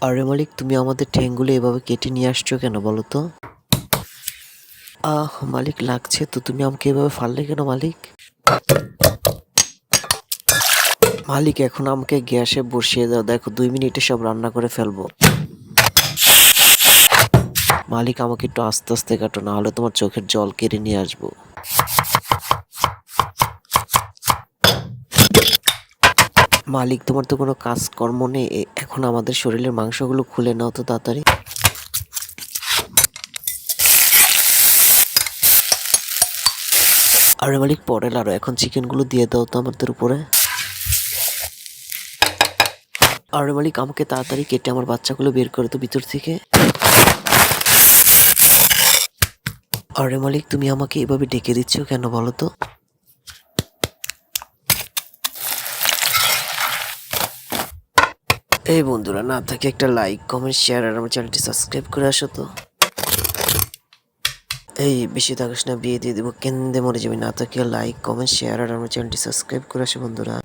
আরে মালিক, তুমি আমাদের ঠ্যাংগুলো এভাবে কেটে নিয়ে আসছো কেন বলো তো? মালিক, লাগছে তো। তুমি আমাকে এভাবে ফাললে কেন মালিক? মালিক, এখন আমাকে গ্যাসে বসিয়ে দাও, দেখো 2 মিনিটে সব রান্না করে ফেলবো। মালিক, আমাকে একটু আস্তে আস্তে কাটো, না হলে তোমার চোখের জল কেড়ে নিয়ে আসবো। মালিক, তোমার তো কোনো কাজকর্ম নেই, এখন আমাদের শরীরের মাংসগুলো খুলে নাও তো তাড়াতাড়ি। আরে মালিক, পরে লাড়ো, এখন চিকেনগুলো দিয়ে দাও তো আমাদের উপরে। আরে মালিক, আমাকে তাড়াতাড়ি কেটে আমার বাচ্চাগুলো বের করে তো ভিতর থেকে। আরে মালিক, তুমি আমাকে এভাবে ডেকে দিচ্ছ কেন বলো তো? এই বন্ধুরা, না থাকে একটা লাইক, কমেন্ট, শেয়ার আর আমার চ্যানেলটি সাবস্ক্রাইব করে আসো তো। এই বেশি থাকিস না, বিয়ে দিয়ে দেবো, কেন্দে মরে যাবি। না থাকে লাইক, কমেন্ট, শেয়ার আর আমার চ্যানেলটি সাবস্ক্রাইব করে আসো বন্ধুরা।